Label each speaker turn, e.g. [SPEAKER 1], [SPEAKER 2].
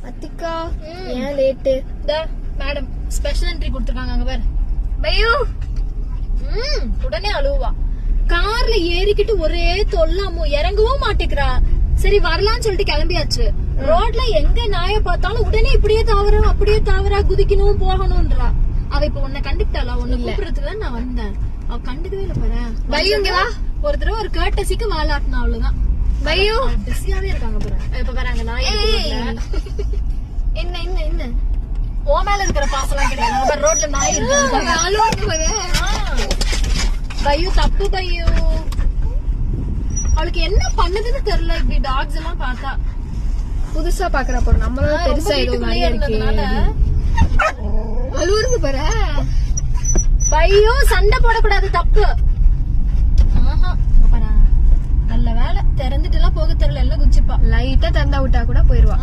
[SPEAKER 1] அத்திகா ஏன் late?
[SPEAKER 2] Madam special entry கொடுத்துருக்காங்க அங்க பாரு.
[SPEAKER 1] பையோ
[SPEAKER 2] உடனே அழுவா. கார்ல ஏறிக்கிட்டு ஒரே தொல்லாமோ இறங்கவும் மாட்டேங்கிறா. சரி வரலாம்னு சொல்லிட்டு கிளம்பியாச்சு. ரோட்ல எங்க நாய பார்த்தாலும் உடனே இப்படியே தாவறா அப்படியே தாவறா, குதிக்கணும் போகணும்ன்றா. அவ இப்ப உன்னை கண்டுக்கிட்டாளா? உன்னை கூப்பிடுறதுக்கு தான் நான் வந்தேன். அவ கண்டுக்கவே இல்ல பாரு.
[SPEAKER 1] பையோங்க வா.
[SPEAKER 2] ஒரு தடவை ஒரு கேட்டசிக்கு வாலாட்டினா அவ்வளவுதான்.
[SPEAKER 1] பையோ
[SPEAKER 2] பிஸியாவே இருக்காங்க பாரு. இப்ப வராங்க நாய்.
[SPEAKER 1] என்ன என்ன என்ன
[SPEAKER 2] ஓ மேல இருக்கிற பாசெல்லாம் கிடையாது. ரோட்ல நாய் இருக்கு. பையோ தப்பு பையோ. அவளுக்கு என்ன பண்ணுதுன்னு தெரியல. இப்படி டாக்ஸ் எல்லாம் பார்த்தா
[SPEAKER 1] புதுசா பாக்குறா போற. நம்மளோட பெருசா ஏதோ நிறைய இருக்கு. அழுவுறது பாரு.
[SPEAKER 2] பையோ சண்டை போடக்கூடாது, தப்பு. நல்ல வேலை திறந்துட்டு எல்லாம் போக தெரியல, எல்லாம் குச்சிப்பா.
[SPEAKER 1] லைட்டா தந்தா விட்டா கூட போயிருவா.